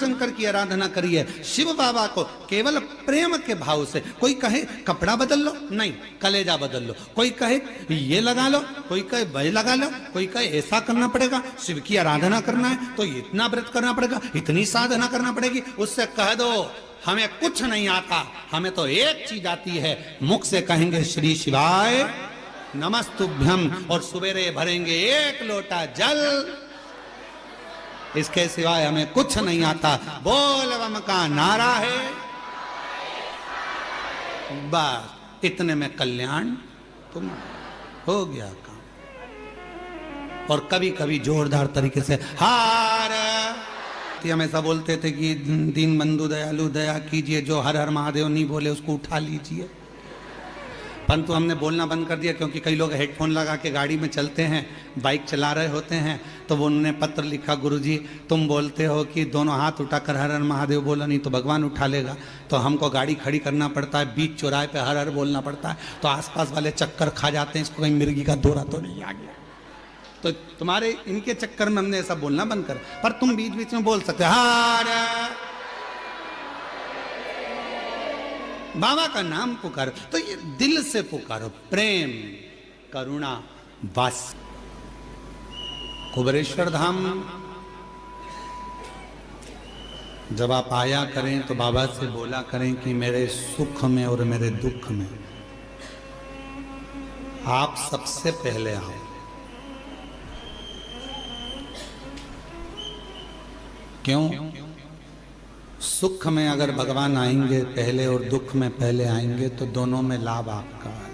शंकर की आराधना करिए, शिव बाबा को केवल प्रेम के भाव से। कोई कहे कपड़ा बदल लो, नहीं, कलेजा बदल लो। कोई कहे ये लगा लो, कोई कहे वह लगा लो, कोई कहे ऐसा करना पड़ेगा, शिव की आराधना करना है तो इतना व्रत करना पड़ेगा, इतनी साधना करना पड़ेगी। उससे कह दो हमें कुछ नहीं आता, हमें तो एक चीज आती है, मुख से कहेंगे श्री शिवाय नमस्तुभ्यम और सवेरे भरेंगे एक लोटा जल, इसके सिवाय हमें कुछ नहीं आता। बोल बम का नारा है, बस इतने में कल्याण तुम हो गया काम। और कभी कभी जोरदार तरीके से हार, हम ऐसा बोलते थे कि दीन बंधु दयालु दया कीजिए, जो हर हर महादेव नहीं बोले उसको उठा लीजिए। परंतु हमने बोलना बंद कर दिया, क्योंकि कई लोग हेडफोन लगा के गाड़ी में चलते हैं, बाइक चला रहे होते हैं, तो वो उन्होंने पत्र लिखा, गुरुजी तुम बोलते हो कि दोनों हाथ उठाकर हर हर महादेव बोला, नहीं तो भगवान उठा लेगा, तो हमको गाड़ी खड़ी करना पड़ता है, बीच चौराहे पे हर हर बोलना पड़ता है, तो आसपास वाले चक्कर खा जाते हैं, इसको कहीं मिर्गी का दौरा तो नहीं आ गया। तो तुम्हारे इनके चक्कर में हमने ऐसा बोलना बंद कर, पर तुम बीच बीच में बोल सकते हार, बाबा का नाम पुकारो, तो ये दिल से पुकारो, प्रेम करुणा बस। कुबेरेश्वर धाम जब आप आया करें तो बाबा से बोला करें कि मेरे सुख में और मेरे दुख में आप सबसे पहले आओ। क्यों? सुख में अगर भगवान आएंगे पहले और दुख में पहले आएंगे तो दोनों में लाभ आपका है।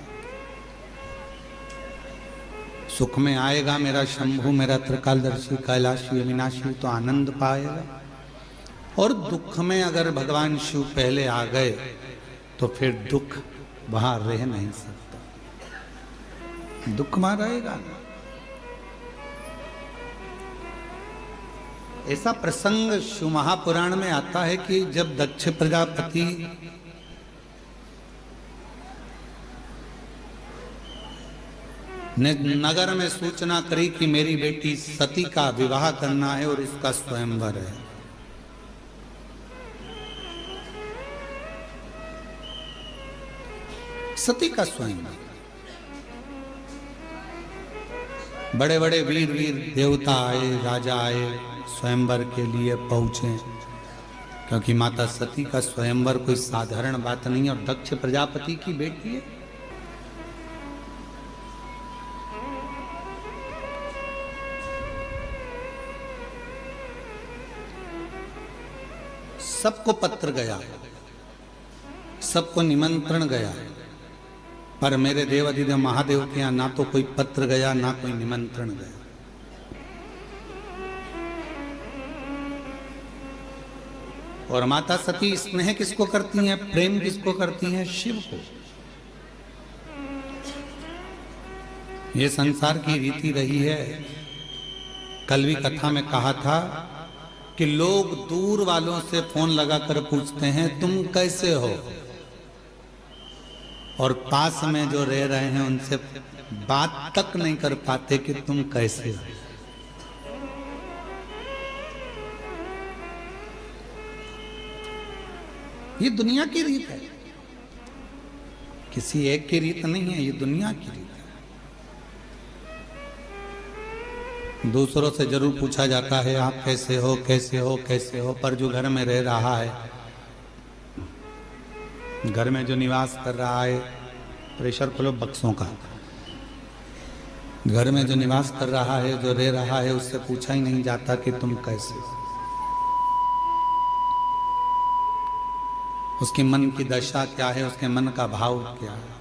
सुख में आएगा मेरा शंभु, मेरा त्रिकालदर्शी कैलाशी अविनाशी, तो आनंद पाएगा, और दुख में अगर भगवान शिव पहले आ गए तो फिर दुख वहां रह नहीं सकता, दुख वहां रहेगा। ऐसा प्रसंग शिव महापुराण में आता है कि जब दक्ष प्रजापति ने नगर में सूचना करी कि मेरी बेटी सती का विवाह करना है और इसका स्वयंवर है, सती का स्वयंवर, बड़े बड़े वीर वीर देवता आए, राजा आए, स्वयंवर के लिए पहुंचे, क्योंकि माता सती का स्वयंवर कोई साधारण बात नहीं है, और दक्ष प्रजापति की बेटी है। सबको पत्र गया, सबको निमंत्रण गया, पर मेरे देवाधिदेव महादेव के यहां ना तो कोई पत्र गया ना कोई निमंत्रण गया। और माता सती स्नेह किसको करती हैं, प्रेम किसको करती हैं? शिव को। ये संसार की रीति रही है। कल भी कथा में कहा था कि लोग दूर वालों से फोन लगाकर पूछते हैं तुम कैसे हो, और पास में जो रह रहे हैं उनसे बात तक नहीं कर पाते कि तुम कैसे हो। ये दुनिया की रीत है, किसी एक की रीत नहीं है, ये दुनिया की रीत है। दूसरों से जरूर पूछा जाता है आप कैसे हो कैसे हो कैसे हो, पर जो घर में रह रहा है, घर में जो निवास कर रहा है, प्रेशर खोलो बक्सों का, घर में जो निवास कर रहा है, जो रह रहा है, उससे पूछा ही नहीं जाता कि तुम कैसे हो। उसके मन की दशा क्या है, उसके मन का भाव क्या है।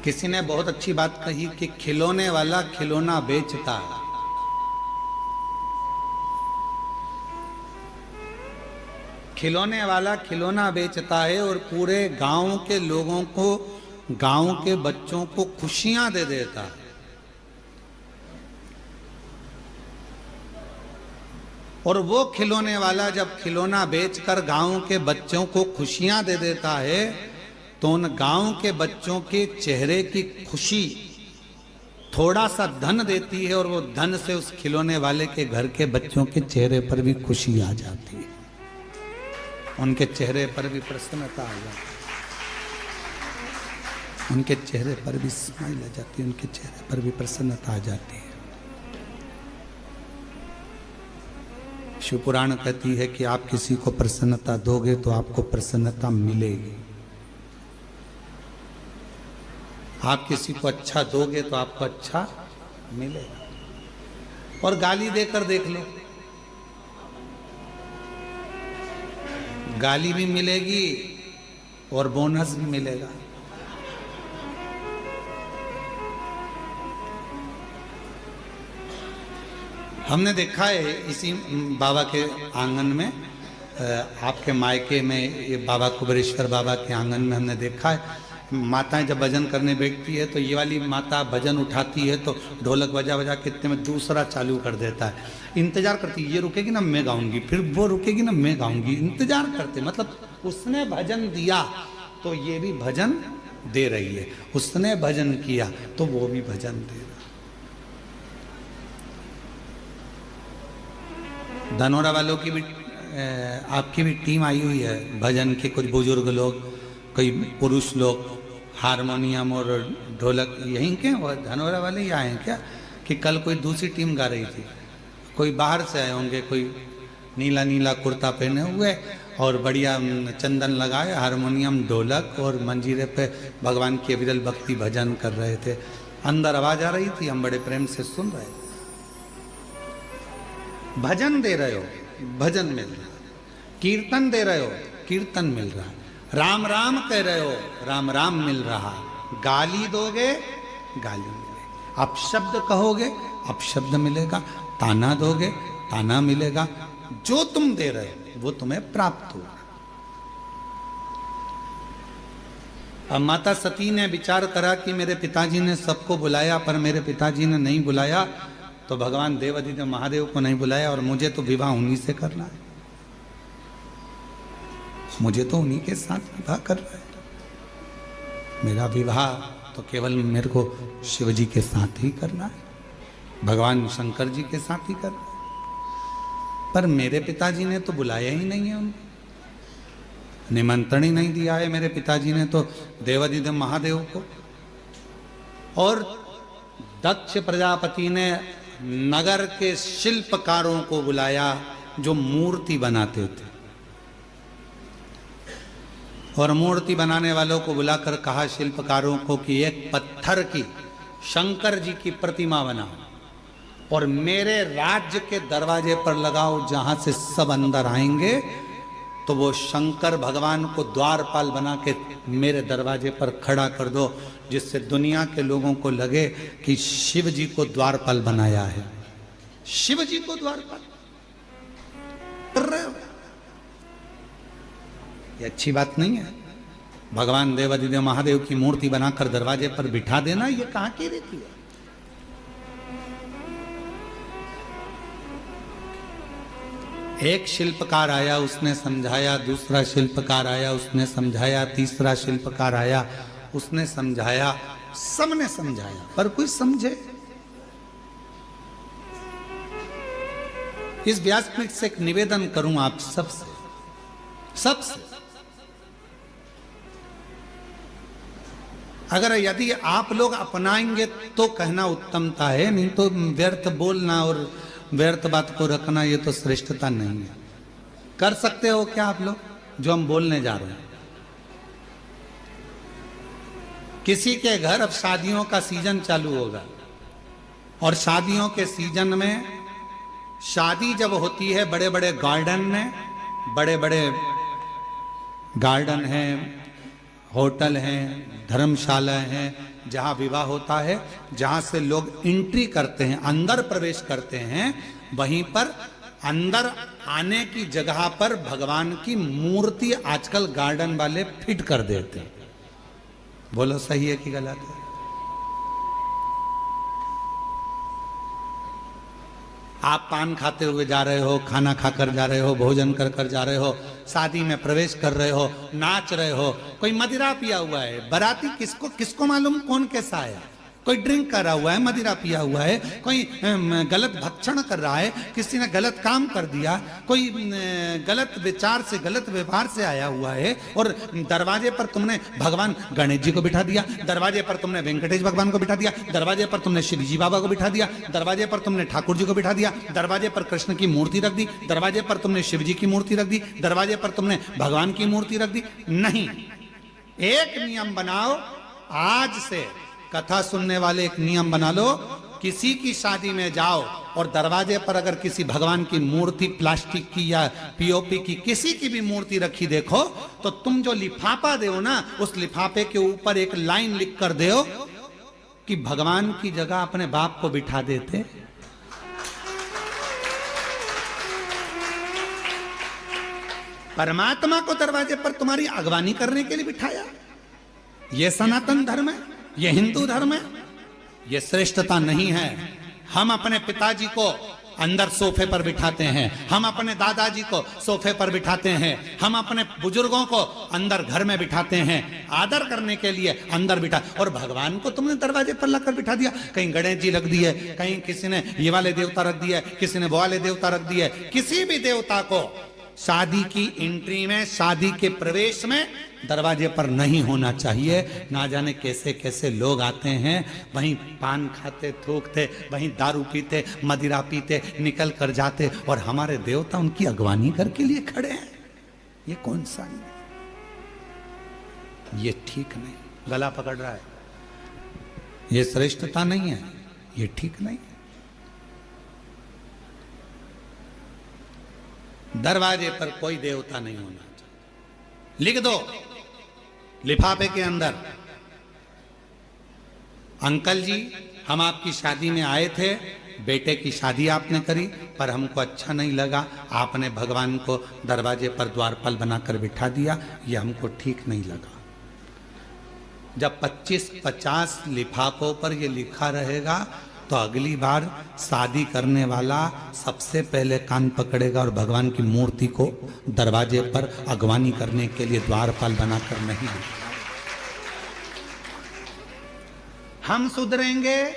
किसी ने बहुत अच्छी बात कही कि खिलौने वाला खिलौना बेचता है, खिलौने वाला खिलौना बेचता है और पूरे गांव के लोगों को, गांव के बच्चों को खुशियां दे देता है। और वो खिलौने वाला जब खिलौना बेचकर गांव के बच्चों को खुशियां दे देता है, तो उन गांव के बच्चों के चेहरे की खुशी थोड़ा सा धन देती है और वो धन से उस खिलौने वाले के घर के बच्चों के चेहरे पर भी खुशी आ जाती है, उनके चेहरे पर भी प्रसन्नता आ जाती है, उनके चेहरे पर भी स्माइल आ जाती है, उनके चेहरे पर भी प्रसन्नता आ जाती है। शिव पुराण कहती है कि आप किसी को प्रसन्नता दोगे तो आपको प्रसन्नता मिलेगी, आप किसी को अच्छा दोगे तो आपको अच्छा मिलेगा। और गाली देकर देख लो, गाली भी मिलेगी और बोनस भी मिलेगा। हमने देखा है इसी बाबा के आंगन में, आपके मायके में ये बाबा कुबेरेश्वर बाबा के आंगन में हमने देखा है, माताएं जब भजन करने बैठती है तो ये वाली माता भजन उठाती है तो ढोलक बजा बजा के इतने में दूसरा चालू कर देता है, इंतजार करती है, ये रुकेगी ना मैं गाऊंगी, फिर वो रुकेगी ना मैं गाऊंगी, इंतजार करते, मतलब उसने भजन दिया तो ये भी भजन दे रही है, उसने भजन किया तो वो भी भजन दे रहा। धनोरा वालों की भी आपकी भी टीम आई हुई है, भजन के कुछ बुजुर्ग लोग, कोई पुरुष लोग, हारमोनियम और ढोलक यहीं के वो धनोरा वाले ही आए हैं क्या? कि कल कोई दूसरी टीम गा रही थी, कोई बाहर से आए होंगे, कोई नीला नीला कुर्ता पहने हुए और बढ़िया चंदन लगाए, हारमोनियम ढोलक और मंजीरे पे भगवान की अविरल भक्ति भजन कर रहे थे। अंदर आवाज आ रही थी, हम बड़े प्रेम से सुन रहे थे। भजन दे रहे हो, भजन मिल रहा, कीर्तन दे रहे हो, कीर्तन मिल रहा, राम राम कह रहे हो, राम राम मिल रहा, गाली दोगे गाली मिलेगी, अपशब्द कहोगे अपशब्द मिलेगा, ताना दोगे ताना मिलेगा, जो तुम दे रहे हो वो तुम्हें प्राप्त होगा। अब माता सती ने विचार करा कि मेरे पिताजी ने सबको बुलाया पर मेरे पिताजी ने नहीं बुलाया, तो भगवान देवाधिदेव महादेव को नहीं बुलाया और मुझे तो विवाह उन्हीं से करना है, मुझे तो उन्हीं के साथ विवाह करना है, मेरा विवाह तो केवल मेरे को शिव जी के साथ ही करना है, भगवान शंकर जी के साथ ही करना है। पर मेरे पिताजी ने तो बुलाया ही नहीं है, उनको निमंत्रण ही नहीं दिया है मेरे पिताजी ने तो देवाधिदेव महादेव को। और दक्ष प्रजापति ने नगर के शिल्पकारों को बुलाया जो मूर्ति बनाते थे, और मूर्ति बनाने वालों को बुलाकर कहा शिल्पकारों को कि एक पत्थर की शंकर जी की प्रतिमा बनाओ और मेरे राज्य के दरवाजे पर लगाओ, जहां से सब अंदर आएंगे तो वो शंकर भगवान को द्वारपाल बना के मेरे दरवाजे पर खड़ा कर दो, जिससे दुनिया के लोगों को लगे कि शिव जी को द्वारपाल बनाया है। शिव जी को द्वारपाल कर रहे हो, ये अच्छी बात नहीं है। भगवान देवाधिदेव महादेव की मूर्ति बनाकर दरवाजे पर बिठा देना, ये कहां की रीति है? एक शिल्पकार आया, उसने समझाया, दूसरा शिल्पकार आया, उसने समझाया, तीसरा शिल्पकार आया, उसने समझाया, सबने समझाया, पर कोई समझे। इस व्यासपीठ से एक निवेदन करूं आप सबसे, अगर यदि आप लोग अपनाएंगे तो कहना उत्तमता है, नहीं तो व्यर्थ बोलना और व्यर्थ बात को रखना ये तो श्रेष्ठता नहीं है। कर सकते हो क्या आप लोग जो हम बोलने जा रहे हैं? किसी के घर अब शादियों का सीजन चालू होगा और शादियों के सीजन में शादी जब होती है बड़े बड़े गार्डन में, बड़े बड़े गार्डन हैं, होटल हैं, धर्मशाला हैं, जहां विवाह होता है, जहां से लोग एंट्री करते हैं, अंदर प्रवेश करते हैं, वहीं पर अंदर आने की जगह पर भगवान की मूर्ति आजकल गार्डन वाले फिट कर देते हैं। बोलो सही है कि गलत है? आप पान खाते हुए जा रहे हो, खाना खाकर जा रहे हो, भोजन कर कर जा रहे हो, शादी में प्रवेश कर रहे हो, नाच रहे हो, कोई मदिरा पिया हुआ है, बाराती किसको मालूम कौन कैसा है, कोई ड्रिंक कर रहा हुआ है, मदिरा पिया हुआ है, कोई गलत भक्षण कर रहा है, किसी ने गलत काम कर दिया, कोई गलत विचार से गलत व्यवहार से आया हुआ है, और दरवाजे पर तुमने भगवान गणेश जी को बिठा दिया, दरवाजे पर तुमने वेंकटेश भगवान को बिठा दिया, दरवाजे पर तुमने श्री जी बाबा को बिठा दिया, दरवाजे पर तुमने ठाकुर जी को बिठा दिया, दरवाजे पर कृष्ण की मूर्ति रख दी, दरवाजे पर तुमने शिव जी की मूर्ति रख दी, दरवाजे पर तुमने भगवान की मूर्ति रख दी। नहीं, एक नियम बनाओ, आज से कथा सुनने वाले एक नियम बना लो, किसी की शादी में जाओ और दरवाजे पर अगर किसी भगवान की मूर्ति प्लास्टिक की या पीओपी की किसी की भी मूर्ति रखी देखो, तो तुम जो लिफाफा दो ना, उस लिफाफे के ऊपर एक लाइन लिख कर दो कि भगवान की जगह अपने बाप को बिठा देते। परमात्मा को दरवाजे पर तुम्हारी अगवानी करने के लिए बिठाया। यह सनातन धर्म है, यह हिंदू धर्म है, यह श्रेष्ठता नहीं है। हम अपने पिताजी को अंदर सोफे पर बिठाते हैं, हम अपने दादाजी को सोफे पर बिठाते हैं, हम अपने बुजुर्गों को अंदर घर में बिठाते हैं, आदर करने के लिए अंदर बिठा। और भगवान को तुमने दरवाजे पर लाकर बिठा दिया। कहीं गणेश जी रख दिए, कहीं किसी ने ये वाले देवता रख दिए, किसी ने वो वाले देवता रख दिए। किसी भी देवता को शादी की एंट्री में, शादी के प्रवेश में दरवाजे पर नहीं होना चाहिए। ना जाने कैसे कैसे लोग आते हैं, वहीं पान खाते, थूकते, वहीं दारू पीते, मदिरा पीते, निकल कर जाते, और हमारे देवता उनकी अगवानी करके लिए खड़े हैं। ये कौन सा नहीं, ये ठीक नहीं, गला पकड़ रहा है, ये श्रेष्ठता नहीं है, ये ठीक नहीं है। दरवाजे पर कोई देवता नहीं होना चाहिए। लिख दो लिफाफे के अंदर, अंकल जी हम आपकी शादी में आए थे, बेटे की शादी आपने करी, पर हमको अच्छा नहीं लगा, आपने भगवान को दरवाजे पर द्वारपाल बनाकर बिठा दिया, ये हमको ठीक नहीं लगा। जब 25-50 लिफाफों पर ये लिखा रहेगा, तो अगली बार शादी करने वाला सबसे पहले कान पकड़ेगा और भगवान की मूर्ति को दरवाजे पर अगवानी करने के लिए द्वारपाल बनाकर नहीं देगा। हम सुधरेंगे,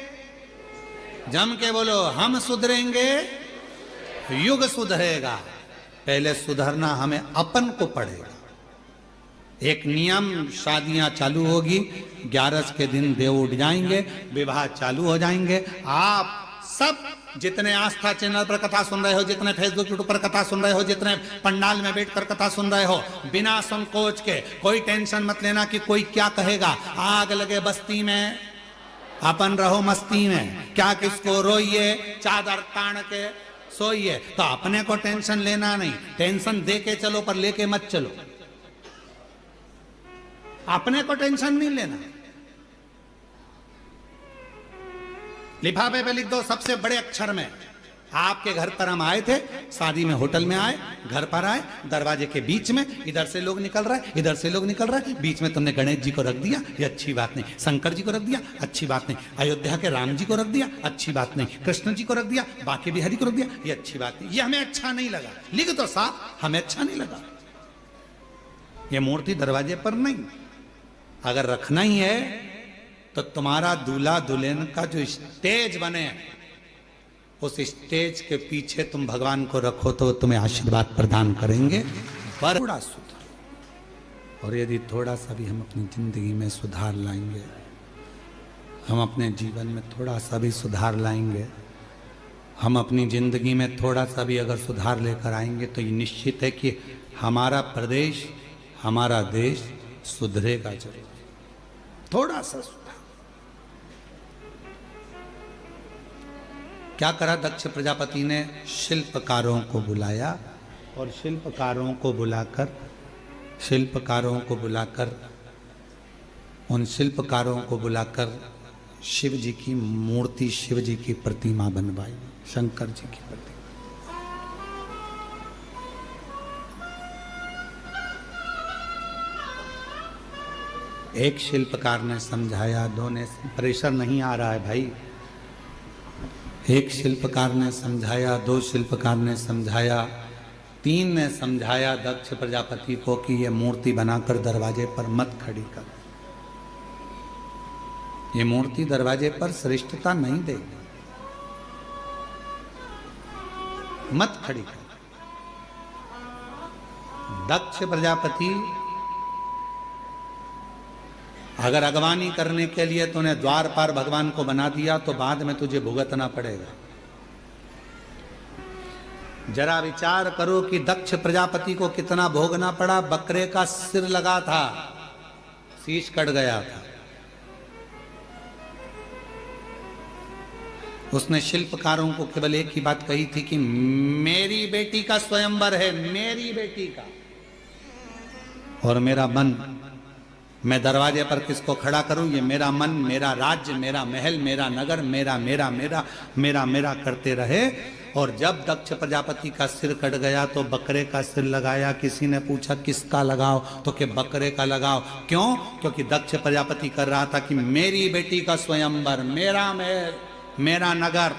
जम के बोलो, हम सुधरेंगे, युग सुधरेगा। पहले सुधरना हमें अपन को पड़ेगा। एक नियम, शादियां चालू होगी, 11 के दिन देव उठ जाएंगे, विवाह चालू हो जाएंगे। आप सब जितने आस्था चैनल पर कथा सुन रहे हो, जितने फेसबुक यूट्यूब पर कथा सुन रहे हो, जितने पंडाल में बैठकर कथा सुन रहे हो, बिना संकोच के कोई टेंशन मत लेना कि कोई क्या कहेगा। आग लगे बस्ती में, अपन रहो मस्ती में, क्या किसको रोइए, चादर तान के सोइए। तो अपने को टेंशन लेना नहीं, टेंशन दे के चलो पर लेके मत चलो। अपने को टेंशन नहीं लेना। लिफाफे पे लिख दो सबसे बड़े अक्षर में, आपके घर पर हम आए थे, शादी में होटल में आए, घर पर आए, दरवाजे के बीच में, इधर से लोग निकल रहा है, इधर से लोग निकल रहा है, बीच में तुमने गणेश जी को रख दिया, ये अच्छी बात नहीं। शंकर जी को रख दिया, अच्छी बात नहीं। अयोध्या के राम जी को रख दिया, अच्छी बात नहीं। कृष्ण जी को रख दिया, बाकी बिहारी को रख दिया, ये अच्छी बात नहीं। ये हमें अच्छा नहीं लगा। लिख दो साहब, हमें अच्छा नहीं लगा। ये मूर्ति दरवाजे पर नहीं। अगर रखना ही है तो तुम्हारा दूल्हा दुल्हन का जो स्टेज बने, उस स्टेज के पीछे तुम भगवान को रखो तो तुम्हें आशीर्वाद प्रदान करेंगे। पर थोड़ा सुधार, और यदि थोड़ा सा भी हम अपनी जिंदगी में सुधार लाएंगे, हम अपने जीवन में थोड़ा सा भी सुधार लाएंगे, हम अपनी जिंदगी में थोड़ा सा भी अगर सुधार लेकर आएंगे, तो ये निश्चित है कि हमारा प्रदेश, हमारा देश सुधरेगा जरूर। थोड़ा सा सुधार। क्या करा दक्ष प्रजापति ने? शिल्पकारों को बुलाया, और शिल्पकारों को बुलाकर उन शिल्पकारों को बुलाकर शिव जी की मूर्ति, शिव जी की प्रतिमा बनवाई, शंकर जी की प्रतिमा। एक शिल्पकार ने समझाया, दो ने, प्रेशर नहीं आ रहा है भाई। एक शिल्पकार ने समझाया, दो शिल्पकार ने समझाया, 3 ने समझाया दक्ष प्रजापति को कि ये मूर्ति बनाकर दरवाजे पर मत खड़ी कर। ये मूर्ति दरवाजे पर श्रेष्ठता नहीं देगी, मत खड़ी कर। दक्ष प्रजापति अगर अगवानी करने के लिए तूने द्वार पार भगवान को बना दिया तो बाद में तुझे भुगतना पड़ेगा। जरा विचार करो कि दक्ष प्रजापति को कितना भोगना पड़ा। बकरे का सिर लगा था, शीश कट गया था। उसने शिल्पकारों को केवल एक ही बात कही थी कि मेरी बेटी का स्वयंवर है, मेरी बेटी का, और मेरा मन, मैं दरवाजे पर किसको खड़ा करूं? ये मेरा मन, मेरा राज्य, मेरा महल, मेरा नगर, मेरा मेरा मेरा मेरा मेरा करते रहे। और जब दक्ष प्रजापति का सिर कट गया तो बकरे का सिर लगाया। किसी ने पूछा किसका लगाओ, तो कि बकरे का लगाओ। क्यों? क्योंकि दक्ष प्रजापति कर रहा था कि मेरी बेटी का स्वयंवर, मेरा महल, मेरा नगर।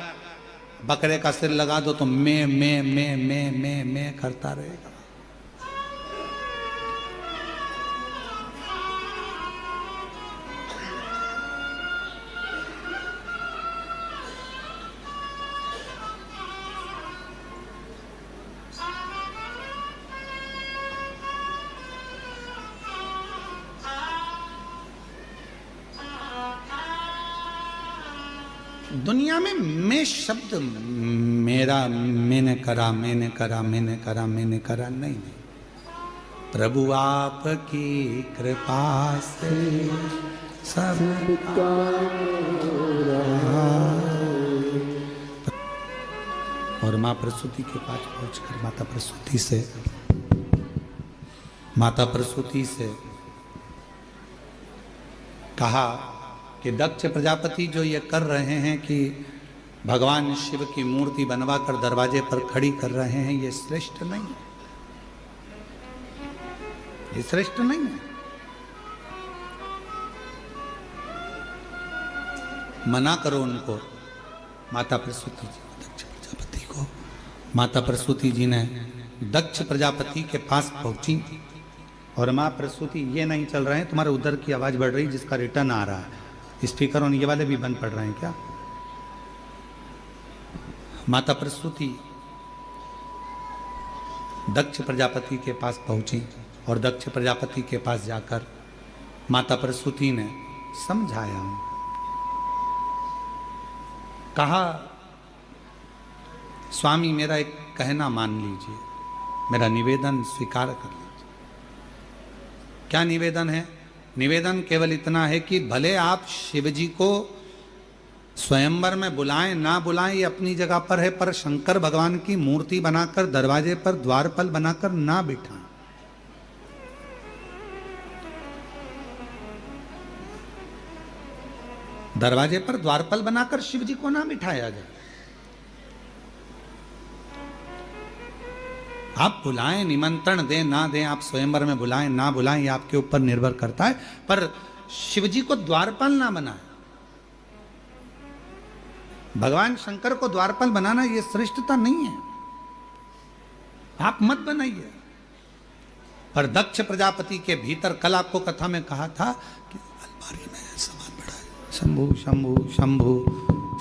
बकरे का सिर लगा दो तो मैं करता रहेगा। दुनिया में मैं शब्द, मेरा, मैंने करा, मैंने करा, मैंने करा, मैंने करा, नहीं। प्रभु आपकी कृपा से सब और माँ प्रसूति के पास पहुंचकर माता प्रसूति से कहा कि दक्ष प्रजापति जो ये कर रहे हैं कि भगवान शिव की मूर्ति बनवाकर दरवाजे पर खड़ी कर रहे हैं, ये श्रेष्ठ नहीं है, ये श्रेष्ठ नहीं है। मना करो उनको। माता प्रसूति जी दक्ष प्रजापति को, माता प्रसूति जी ने दक्ष प्रजापति के पास पहुंची और माँ प्रसूति, ये नहीं चल रहे हैं, तुम्हारे उधर की आवाज बढ़ रही जिसका रिटर्न आ रहा है, स्पीकर और ये वाले भी बंद पड़ रहे हैं क्या? माता प्रसूति दक्ष प्रजापति के पास पहुंची और दक्ष प्रजापति के पास जाकर माता प्रसूति ने समझाया, कहा स्वामी मेरा एक कहना मान लीजिए, मेरा निवेदन स्वीकार कर लीजिए। क्या निवेदन है? निवेदन केवल इतना है कि भले आप शिवजी को स्वयंवर में बुलाएं ना बुलाएं ये अपनी जगह पर है, पर शंकर भगवान की मूर्ति बनाकर दरवाजे पर द्वारपाल बनाकर ना बिठाएं। दरवाजे पर द्वारपाल बनाकर शिवजी को ना बिठाया जाए। आप बुलाएं, निमंत्रण दें ना दें, आप स्वयंवर में बुलाएं ना बुलाएं, ये आपके ऊपर निर्भर करता है, पर शिवजी को द्वारपाल ना बनाए। भगवान शंकर को द्वारपाल बनाना ये श्रेष्ठता नहीं है, आप मत बनाइए। पर दक्ष प्रजापति के भीतर, कल आपको कथा में कहा था कि अलमारी में सामान पड़ा है, शंभु शंभु शंभु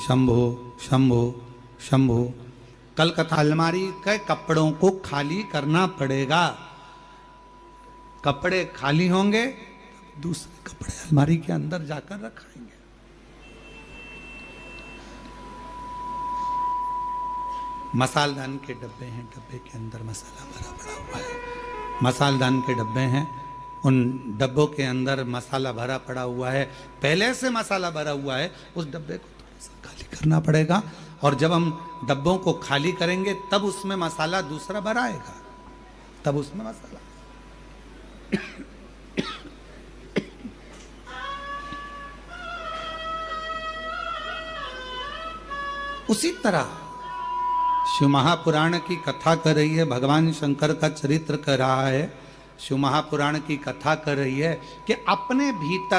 शंभु शंभु शंभु। कल कथा, अलमारी के कपड़ों को खाली करना पड़ेगा। कपड़े खाली होंगे, दूसरे कपड़े अलमारी के अंदर जाकर रखाएंगे। मसालदान के डब्बे हैं, डब्बे के अंदर मसाला भरा पड़ा हुआ है। मसालदान के डब्बे हैं, उन डब्बों के अंदर मसाला भरा पड़ा हुआ है, पहले से मसाला भरा हुआ है, उस डब्बे को थोड़ा सा खाली करना पड़ेगा। और जब हम डब्बों को खाली करेंगे तब उसमें मसाला दूसरा भराएगा, तब उसमें मसाला। उसी तरह शिव महापुराण की कथा कर रही है, भगवान शंकर का चरित्र कर रहा है, शिव महापुराण की कथा कर रही है कि अपने भीतर